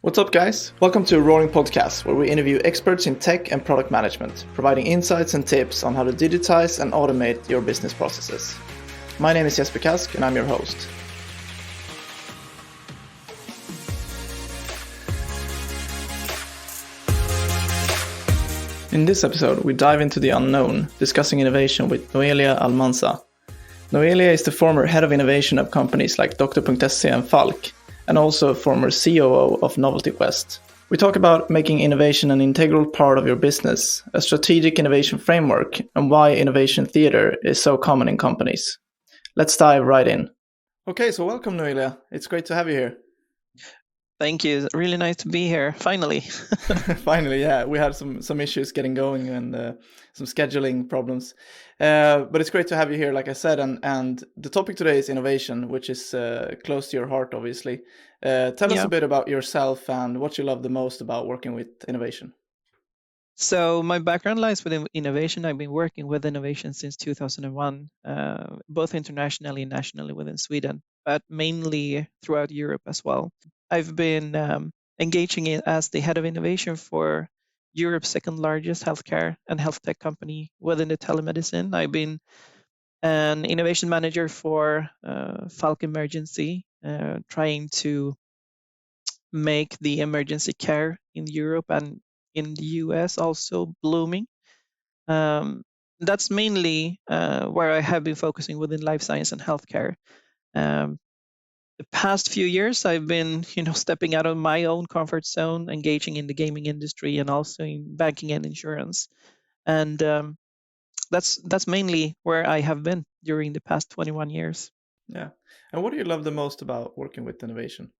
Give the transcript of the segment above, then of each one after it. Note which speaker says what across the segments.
Speaker 1: What's up, guys? Welcome to Roaring Podcast, where we interview experts in tech and product management, providing insights and tips on how to digitize and automate your business processes. My name is Jesper Kask, and I'm your host. In this episode, we dive into the unknown, discussing innovation with Noelia Almanza. Noelia is the former head of innovation of companies like Doktor.se and Falck, and also a former COO of Novelty Quest. We talk about making innovation an integral part of your business, a strategic innovation framework, and why innovation theater is so common in companies. Let's dive right in. Okay, so welcome, Noelia. It's great to have you here.
Speaker 2: Thank you. Really nice to be here, finally.
Speaker 1: Finally, yeah. We had some issues getting going and some scheduling problems. But it's great to have you here, like I said. And the topic today is innovation, which is close to your heart, obviously. Tell us a bit about yourself and what you love the most about working with innovation.
Speaker 2: So my background lies within innovation. I've been working with innovation since 2001, both internationally and nationally within Sweden, but mainly throughout Europe as well. I've been engaging as the head of innovation for Europe's second largest healthcare and health tech company within the telemedicine. I've been an innovation manager for Falck Emergency, trying to make the emergency care in Europe and in the US also blooming. That's mainly where I have been focusing within life science and healthcare. The past few years, I've been, stepping out of my own comfort zone, engaging in the gaming industry and also in banking and insurance. And that's mainly where I have been during the past 21 years.
Speaker 1: Yeah. And what do you love the most about working with innovation?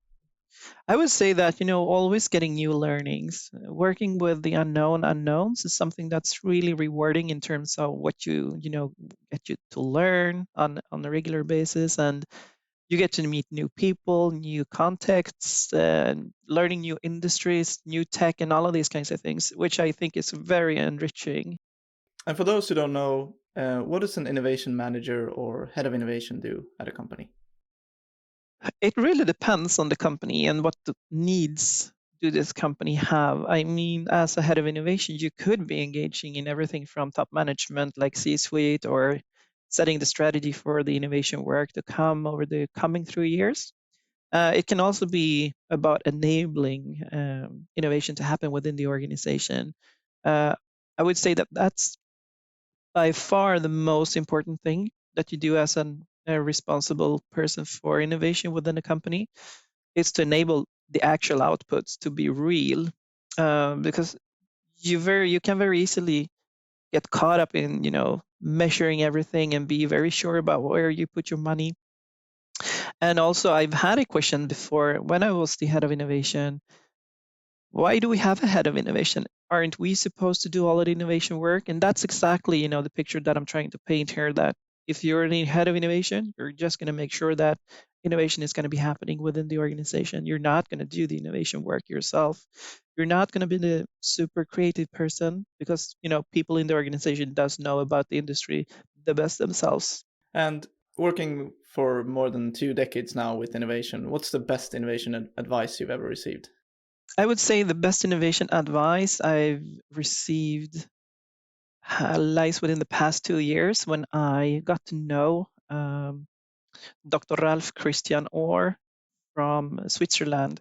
Speaker 2: I would say that, always getting new learnings, working with the unknowns is something that's really rewarding in terms of what get you to learn on a regular basis. And you get to meet new people, new contexts, and learning new industries, new tech, and all of these kinds of things, which I think is very enriching.
Speaker 1: And for those who don't know, what does an innovation manager or head of innovation do at a company?
Speaker 2: It really depends on the company and what the needs do this company have. I mean, as a head of innovation, you could be engaging in everything from top management like C-suite or setting the strategy for the innovation work to come over the coming 3 years. It can also be about enabling innovation to happen within the organization. I would say that that's by far the most important thing that you do as a responsible person for innovation within a company is to enable the actual outputs to be real, because you can very easily get caught up in measuring everything and be very sure about where you put your money. And also, I've had a question before when I was the head of innovation. Why do we have a head of innovation? Aren't we supposed to do all of the innovation work? And that's exactly, the picture that I'm trying to paint here, that if you're the head of innovation, you're just going to make sure that innovation is going to be happening within the organization. You're not going to do the innovation work yourself. You're not going to be the super creative person because, people in the organization does know about the industry the best themselves.
Speaker 1: And working for more than 2 decades now with innovation, what's the best innovation advice you've ever received?
Speaker 2: I would say the best innovation advice I've received lies within the past 2 years when I got to know Dr. Ralph Christian Orr from Switzerland.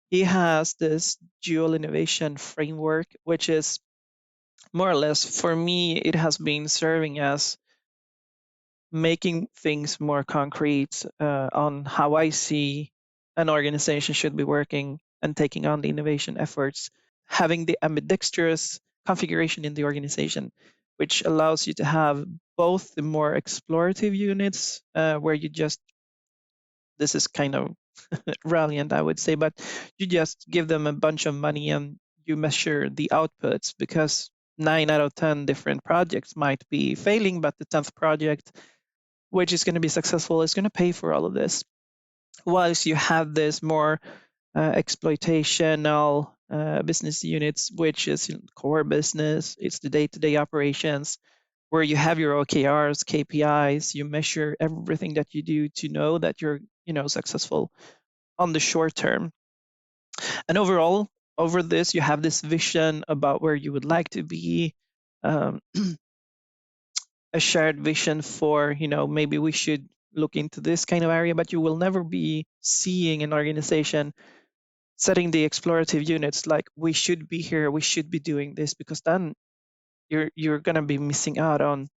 Speaker 2: He has this dual innovation framework, which is more or less, for me, it has been serving as making things more concrete on how I see an organization should be working and taking on the innovation efforts, having the ambidextrous configuration in the organization, which allows you to have both the more explorative units where this is kind of brilliant, I would say, but you just give them a bunch of money and you measure the outputs, because 9 out of 10 different projects might be failing, but the 10th project, which is going to be successful, is going to pay for all of this. Whilst you have this more exploitational business units, which is core business, it's the day-to-day operations, where you have your OKRs, KPIs, you measure everything that you do to know that you're successful on the short term. And overall, over this, you have this vision about where you would like to be, um, a shared vision for, maybe we should look into this kind of area, but you will never be seeing an organization setting the explorative units like we should be here, we should be doing this, because then you're going to be missing out on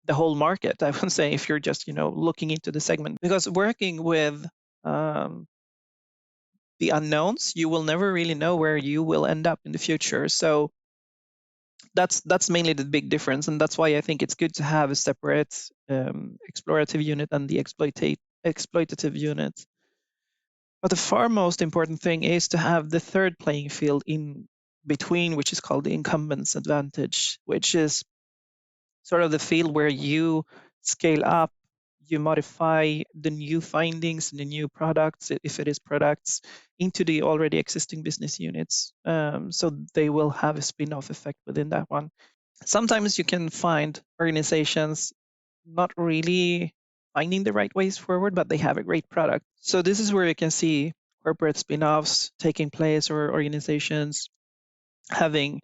Speaker 2: the whole market. I would say if you're just looking into the segment, because working with um, the unknowns, you will never really know where you will end up in the future. So that's mainly the big difference, and that's why I think it's good to have a separate explorative unit and the exploitative unit. But the far most important thing is to have the third playing field in between, which is called the incumbent's advantage, which is sort of the field where you scale up, you modify the new findings, the new products, if it is products, into the already existing business units. So they will have a spin-off effect within that one. Sometimes you can find organizations not really finding the right ways forward, but they have a great product. So this is where you can see corporate spin-offs taking place, or organizations having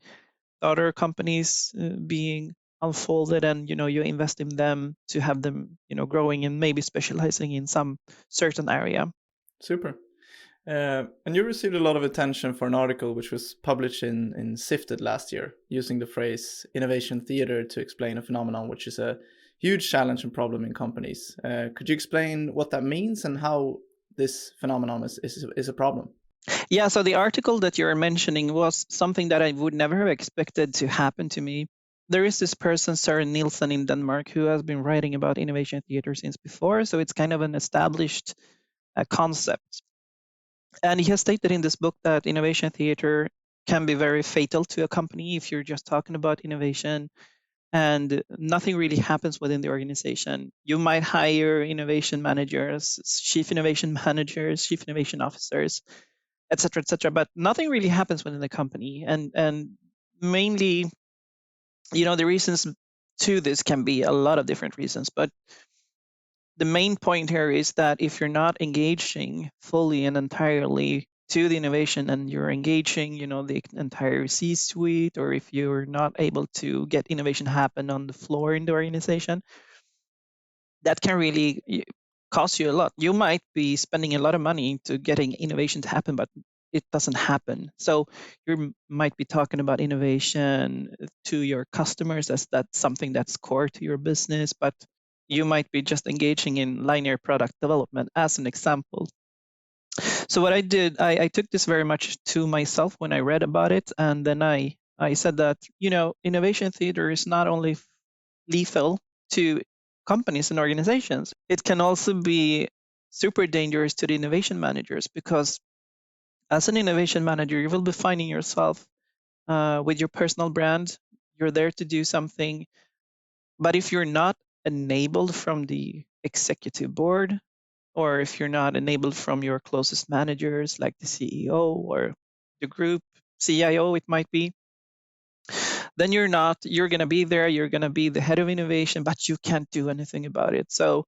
Speaker 2: other companies being unfolded, and you invest in them to have them growing and maybe specializing in some certain area.
Speaker 1: Super. And you received a lot of attention for an article which was published in Sifted last year, using the phrase innovation theater to explain a phenomenon which is a huge challenge and problem in companies. Could you explain what that means and how this phenomenon is a problem?
Speaker 2: Yeah, so the article that you're mentioning was something that I would never have expected to happen to me. There is this person, Søren Nielsen in Denmark, who has been writing about innovation theater since before, so it's kind of an established concept. And he has stated in this book that innovation theater can be very fatal to a company if you're just talking about innovation and nothing really happens within the organization. You might hire innovation managers, chief innovation managers, chief innovation officers, et cetera, but nothing really happens within the company. And mainly, the reasons to this can be a lot of different reasons, but the main point here is that if you're not engaging fully and entirely to the innovation, and you're engaging the entire C-suite, or if you're not able to get innovation happen on the floor in the organization, that can really cost you a lot. You might be spending a lot of money to getting innovation to happen, but it doesn't happen. So you might be talking about innovation to your customers, as that's something that's core to your business, but you might be just engaging in linear product development, as an example. So what I did, I took this very much to myself when I read about it, and then I said that innovation theater is not only lethal to companies and organizations, it can also be super dangerous to the innovation managers, because as an innovation manager, you will be finding yourself with your personal brand. You're there to do something, but if you're not enabled from the executive board, or if you're not enabled from your closest managers like the CEO or the group CIO, it might be, then you're going to be there, you're going to be the head of innovation, but you can't do anything about it. So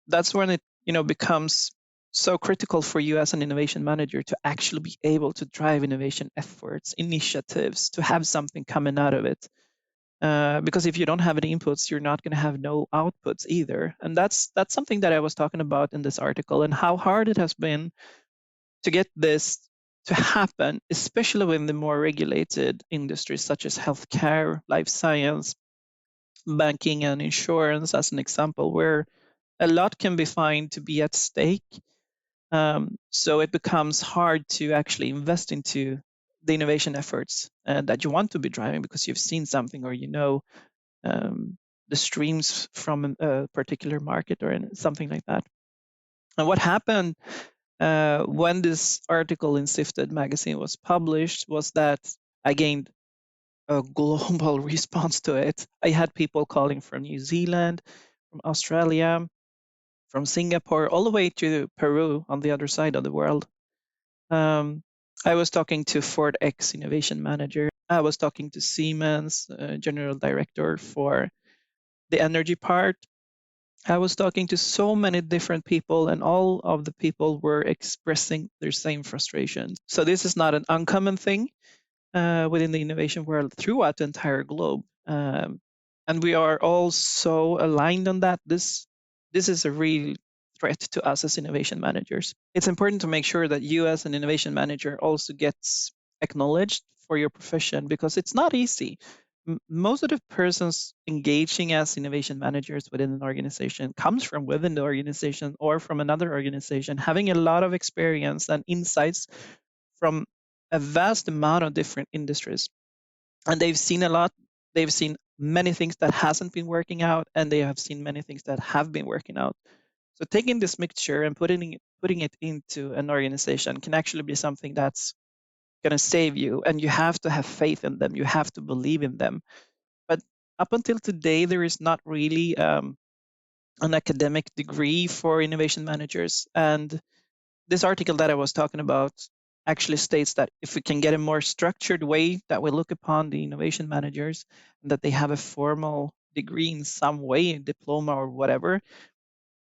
Speaker 2: that's when it becomes so critical for you as an innovation manager to actually be able to drive innovation efforts, initiatives, to have something coming out of it. Because if you don't have any inputs, you're not going to have no outputs either. And that's something that I was talking about in this article, and how hard it has been to get this to happen, especially within the more regulated industries such as healthcare, life science, banking, and insurance, as an example, where a lot can be found to be at stake. So it becomes hard to actually invest into the innovation efforts that you want to be driving, because you've seen something, or the streams from a particular market, or something like that. And what happened when this article in Sifted magazine was published was that I gained a global response to it. I had people calling from New Zealand, from Australia, from Singapore, all the way to Peru on the other side of the world. I was talking to Ford X innovation manager. I was talking to Siemens general director for the energy part. I was talking to so many different people, and all of the people were expressing their same frustrations. So this is not an uncommon thing within the innovation world throughout the entire globe. And we are all so aligned on that. This is a real threat to us as innovation managers. It's important to make sure that you as an innovation manager also gets acknowledged for your profession, because it's not easy. Most of the persons engaging as innovation managers within an organization comes from within the organization or from another organization, having a lot of experience and insights from a vast amount of different industries, and they've seen a lot. They've seen many things that hasn't been working out, and they have seen many things that have been working out. So taking this mixture and putting it into an organization can actually be something that's going to save you, and you have to have faith in them. You have to believe in them. But up until today, there is not really an academic degree for innovation managers, and this article that I was talking about actually states that if we can get a more structured way that we look upon the innovation managers, and that they have a formal degree in some way, a diploma or whatever,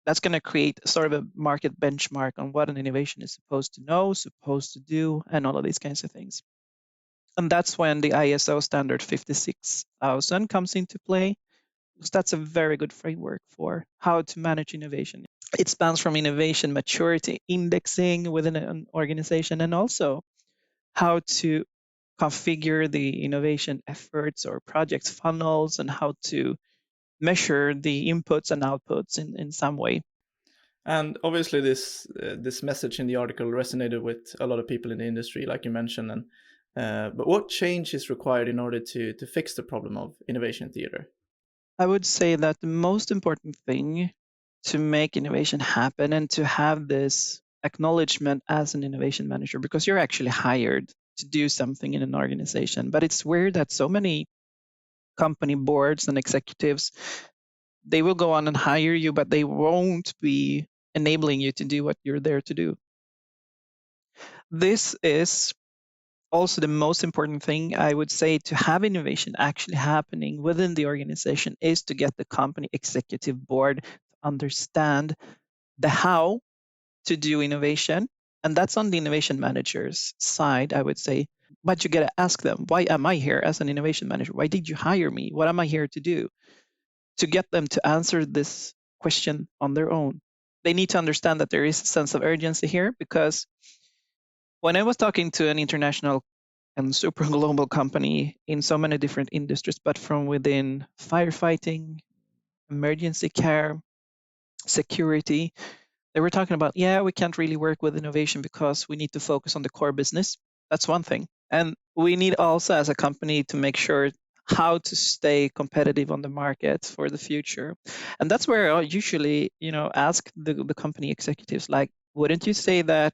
Speaker 2: that's going to create sort of a market benchmark on what an innovation is supposed to know, supposed to do, and all of these kinds of things. And that's when the ISO standard 56000 comes into play, because that's a very good framework for how to manage innovation. It spans from innovation maturity indexing within an organization, and also how to configure the innovation efforts or project funnels, and how to measure the inputs and outputs in some way.
Speaker 1: And obviously, this message in the article resonated with a lot of people in the industry, like you mentioned. And but what change is required in order to fix the problem of innovation theater?
Speaker 2: I would say that the most important thing to make innovation happen, and to have this acknowledgement as an innovation manager, because you're actually hired to do something in an organization. But it's weird that so many company boards and executives, they will go on and hire you, but they won't be enabling you to do what you're there to do. This is also the most important thing, I would say, to have innovation actually happening within the organization, is to get the company executive board to understand the how to do innovation. And that's on the innovation manager's side, I would say. But you got to ask them, why am I here as an innovation manager? Why did you hire me? What am I here to do? To get them to answer this question on their own. They need to understand that there is a sense of urgency here, because when I was talking to an international and super global company in so many different industries, but from within firefighting, emergency care, security, they were talking about, yeah, we can't really work with innovation because we need to focus on the core business. That's one thing. And we need also as a company to make sure how to stay competitive on the market for the future. And that's where I usually, ask the company executives, like, wouldn't you say that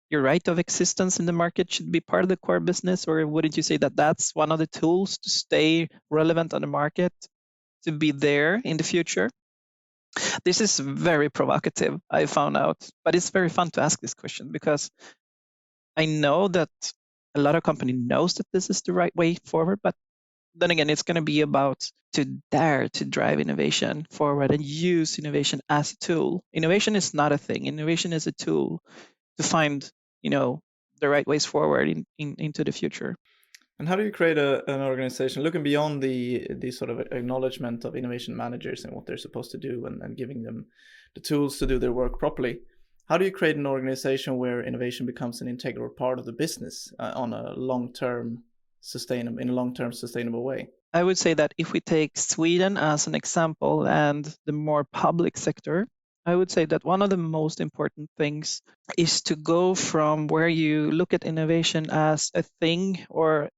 Speaker 2: your right of existence in the market should be part of the core business? Or wouldn't you say that that's one of the tools to stay relevant on the market, to be there in the future? This is very provocative, I found out, but it's very fun to ask this question, because I know that a lot of company knows that this is the right way forward, but then again, it's going to be about to dare to drive innovation forward and use innovation as a tool. Innovation is not a thing. Innovation is a tool to find, the right ways forward into the future.
Speaker 1: And how do you create an organization looking beyond the sort of acknowledgement of innovation managers and what they're supposed to do, and giving them the tools to do their work properly? How do you create an organization where innovation becomes an integral part of the business on a long-term sustainable way?
Speaker 2: I would say that if we take Sweden as an example and the more public sector, I would say that one of the most important things is to go from where you look at innovation as a thing, or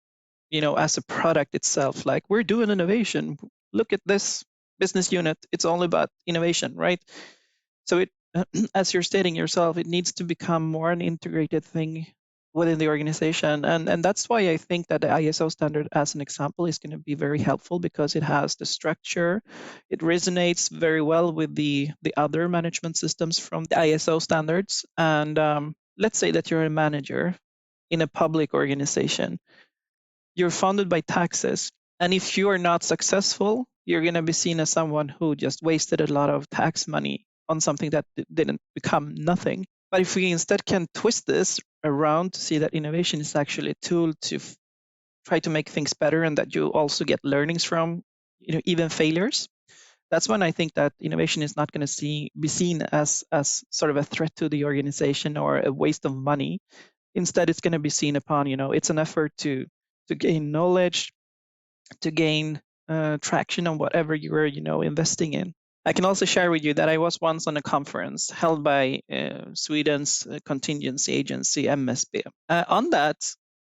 Speaker 2: as a product itself. Like, we're doing innovation. Look at this business unit. It's all about innovation, right? So it, as you're stating yourself, it needs to become more an integrated thing within the organization. And that's why I think that the ISO standard, as an example, is going to be very helpful, because it has the structure. It resonates very well with the other management systems from the ISO standards. And let's say that you're a manager in a public organization. You're funded by taxes. And if you are not successful you're going to be seen as someone who just wasted a lot of tax money on something that didn't become nothing. But if we instead can twist this around to see that innovation is actually a tool to try to make things better, and that you also get learnings from, even failures, that's when I think that innovation is not going to be seen as sort of a threat to the organization or a waste of money. Instead, it's going to be seen upon, it's an effort to gain knowledge, to gain traction on whatever you're, investing in. I can also share with you that I was once on a conference held by Sweden's contingency agency, MSB. On that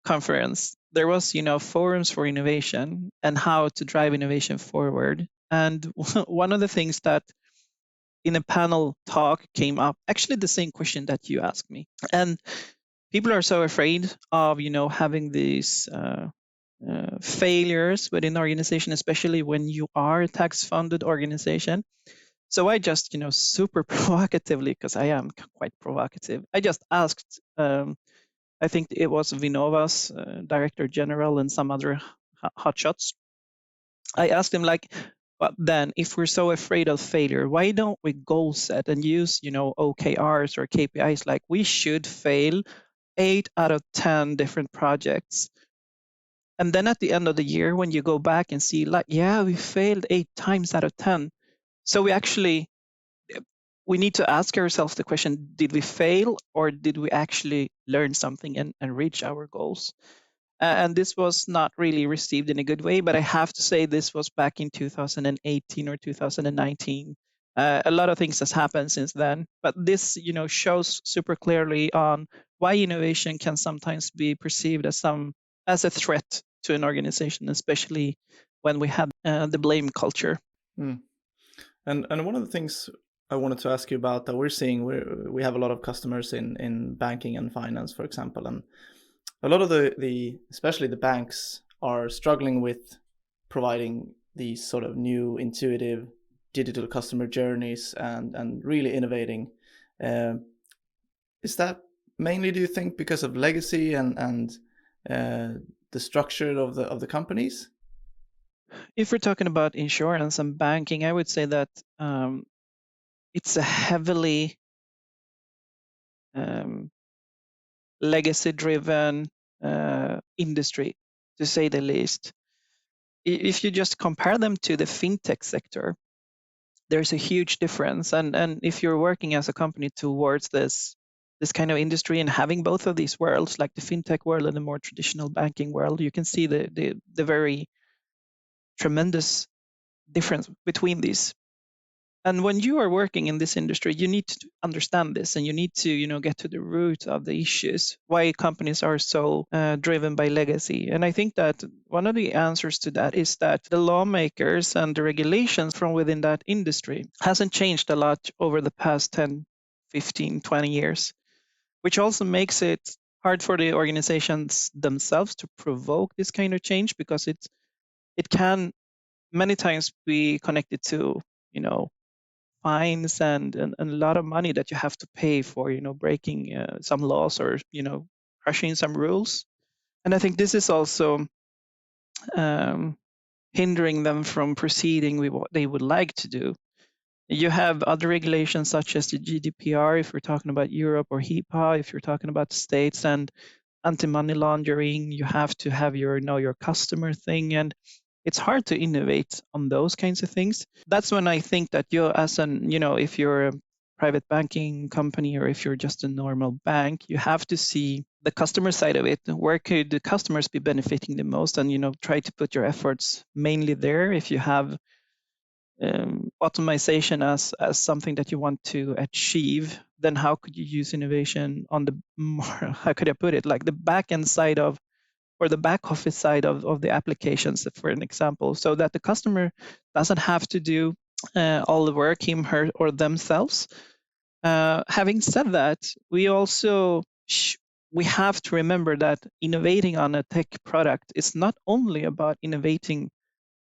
Speaker 2: conference, there was, forums for innovation and how to drive innovation forward. And one of the things that in a panel talk came up, actually the same question that you asked me. And people are so afraid of, having these failures within the organization, especially when you are a tax-funded organization. So I just, super provocatively, because I am quite provocative, I just asked, I think it was Vinnova's director general and some other hotshots. I asked him, like, but then if we're so afraid of failure, why don't we goal set and use, OKRs or KPIs? Like, we should fail 8 out of 10 different projects. And then at the end of the year, when you go back and see, like, yeah, we failed 8 times out of 10. So we need to ask ourselves the question, did we fail or did we actually learn something and reach our goals? And this was not really received in a good way, but I have to say this was back in 2018 or 2019. A lot of things has happened since then, but this, shows super clearly on why innovation can sometimes be perceived as a threat to an organization, especially when we have the blame culture.
Speaker 1: And one of the things I wanted to ask you about that we're seeing, we have a lot of customers in banking and finance, for example, and a lot of the especially the banks are struggling with providing these sort of new intuitive digital customer journeys and really innovating. Is that mainly, do you think, because of legacy and the structure of the companies?
Speaker 2: If we're talking about insurance and banking, I would say that it's a heavily legacy-driven industry, to say the least. If you just compare them to the fintech sector, there's a huge difference. And if you're working as a company towards this kind of industry and having both of these worlds, like the fintech world and the more traditional banking world, you can see the very tremendous difference between these. And when you are working in this industry, you need to understand this, and you need to, get to the root of the issues, why companies are so driven by legacy. And I think that one of the answers to that is that the lawmakers and the regulations from within that industry hasn't changed a lot over the past 10, 15, 20 years, which also makes it hard for the organizations themselves to provoke this kind of change, because it can many times be connected to, fines and a lot of money that you have to pay for, breaking some laws or, crushing some rules. And I think this is also hindering them from proceeding with what they would like to do. You have other regulations such as the GDPR, if we're talking about Europe, or HIPAA, if you're talking about the States, and anti-money laundering. You have to have your know your customer thing, and it's hard to innovate on those kinds of things. That's when I think that you, as if you're a private banking company or if you're just a normal bank, you have to see the customer side of it. Where could the customers be benefiting the most? And, try to put your efforts mainly there. If you have automation as something that you want to achieve, then how could you use innovation on the more, how could I put it, like the back end side of, or the back office side of the applications, for an example, so that the customer doesn't have to do all the work, him, her, or themselves. Having said that, we also we have to remember that innovating on a tech product is not only about innovating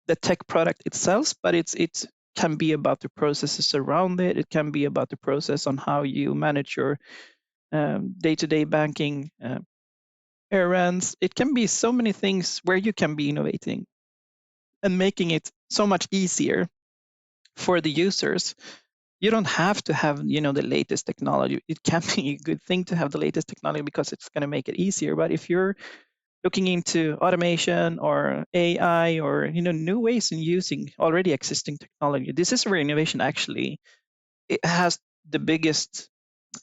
Speaker 2: the tech product itself, but it can be about the processes around it. It can be about the process on how you manage your day-to-day banking errands. It can be so many things where you can be innovating and making it so much easier for the users. You don't have to have, the latest technology. It can be a good thing to have the latest technology because it's going to make it easier. But if you're looking into automation or AI or new ways in using already existing technology, this is where innovation actually it has the biggest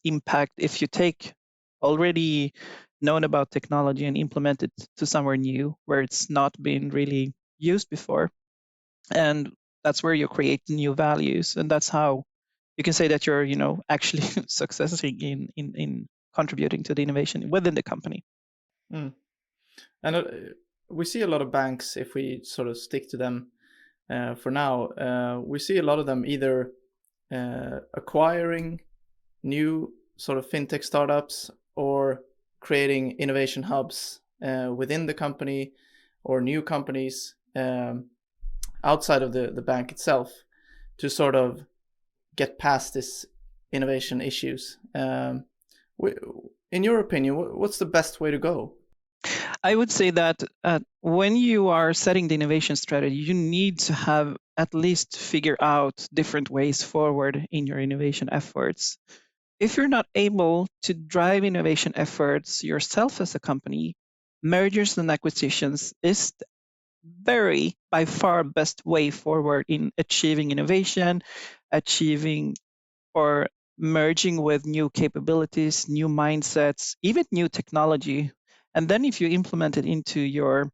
Speaker 2: impact. If you take already known about technology and implement it to somewhere new where it's not been really used before, and that's where you create new values, and that's how you can say that you're actually successing in contributing to the innovation within the company.
Speaker 1: Mm. And we see a lot of banks, if we sort of stick to them for now, we see a lot of them either acquiring new sort of fintech startups or creating innovation hubs within the company or new companies outside of the bank itself to sort of get past this innovation issues. In your opinion, what's the best way to go?
Speaker 2: I would say that when you are setting the innovation strategy, you need to have at least figure out different ways forward in your innovation efforts. If you're not able to drive innovation efforts yourself as a company, mergers and acquisitions is very by far best way forward in achieving innovation, achieving or merging with new capabilities, new mindsets, even new technology. And then if you implement it into your,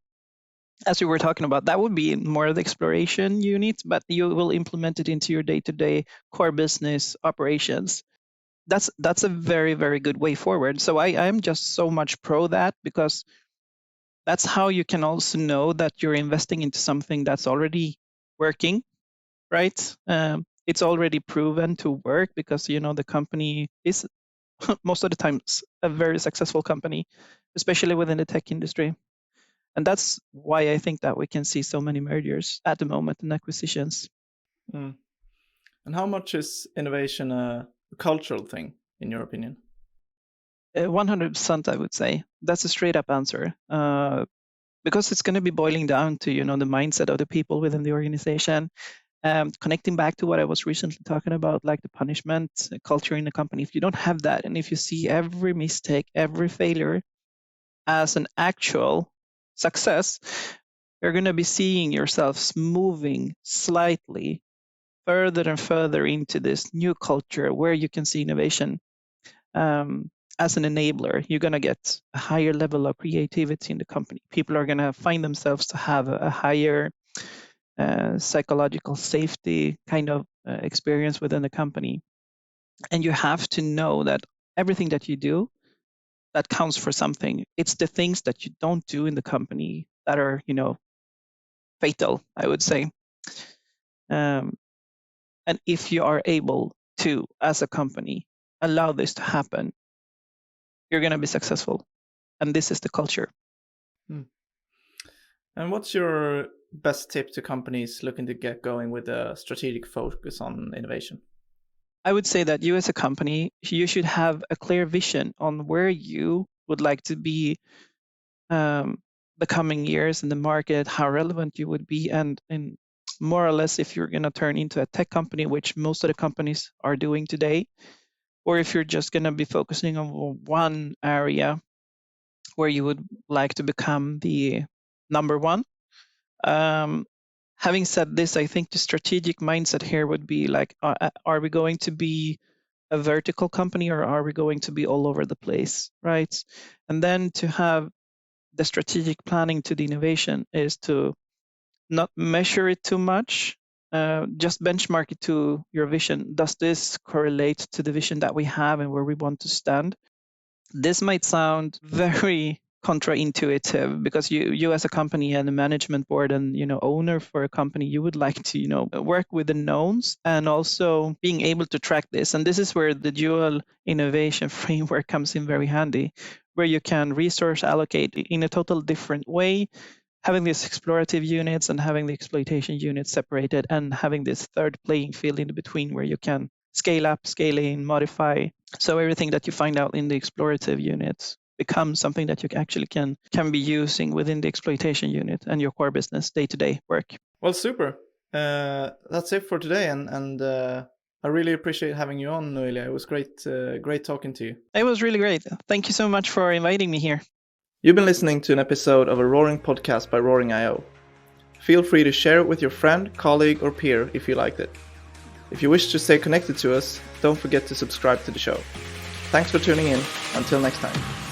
Speaker 2: as we were talking about, that would be more of the exploration unit, but you will implement it into your day-to-day core business operations. That's a very, very good way forward. So I'm just so much pro that, because that's how you can also know that you're investing into something that's already working, right? It's already proven to work because the company is most of the times a very successful company, especially within the tech industry. And that's why I think that we can see so many mergers at the moment and acquisitions.
Speaker 1: Mm. And how much is innovation a cultural thing, in your opinion?
Speaker 2: 100%, I would say. That's a straight up answer. Because it's going to be boiling down to the mindset of the people within the organization. Connecting back to what I was recently talking about, like the punishment culture in the company. If you don't have that, and if you see every mistake, every failure as an actual success, you're going to be seeing yourselves moving slightly further and further into this new culture where you can see innovation as an enabler. You're going to get a higher level of creativity in the company. People are going to find themselves to have a higher psychological safety kind of experience within the company. And you have to know that everything that you do that counts for something. It's the things that you don't do in the company that are, fatal, I would say. Um, and if you are able to, as a company, allow this to happen, you're going to be successful. And this is the culture.
Speaker 1: Hmm. And what's your best tip to companies looking to get going with a strategic focus on innovation?
Speaker 2: I would say that you as a company, you should have a clear vision on where you would like to be the coming years in the market, how relevant you would be, and more or less if you're going to turn into a tech company, which most of the companies are doing today, or if you're just going to be focusing on one area where you would like to become the number one. Um, Having said this, I think the strategic mindset here would be like, are we going to be a vertical company or are we going to be all over the place, right? And then to have the strategic planning to the innovation is to not measure it too much, just benchmark it to your vision. Does this correlate to the vision that we have and where we want to stand? This might sound very contra-intuitive because you as a company and a management board and owner for a company, you would like to work with the knowns and also being able to track this. And this is where the dual innovation framework comes in very handy, where you can resource allocate in a total different way, having these explorative units and having the exploitation units separated, and having this third playing field in between where you can scale up, scale in, modify. So everything that you find out in the explorative units becomes something that you actually can be using within the exploitation unit and your core business day-to-day work.
Speaker 1: Well, super. That's it for today, and I really appreciate having you on, Noelia. It was great talking to you.
Speaker 2: It was really great. Thank you so much for inviting me here.
Speaker 1: You've been listening to an episode of a Roaring podcast by Roaring.io. Feel free to share it with your friend, colleague, or peer if you liked it. If you wish to stay connected to us, don't forget to subscribe to the show. Thanks for tuning in. Until next time.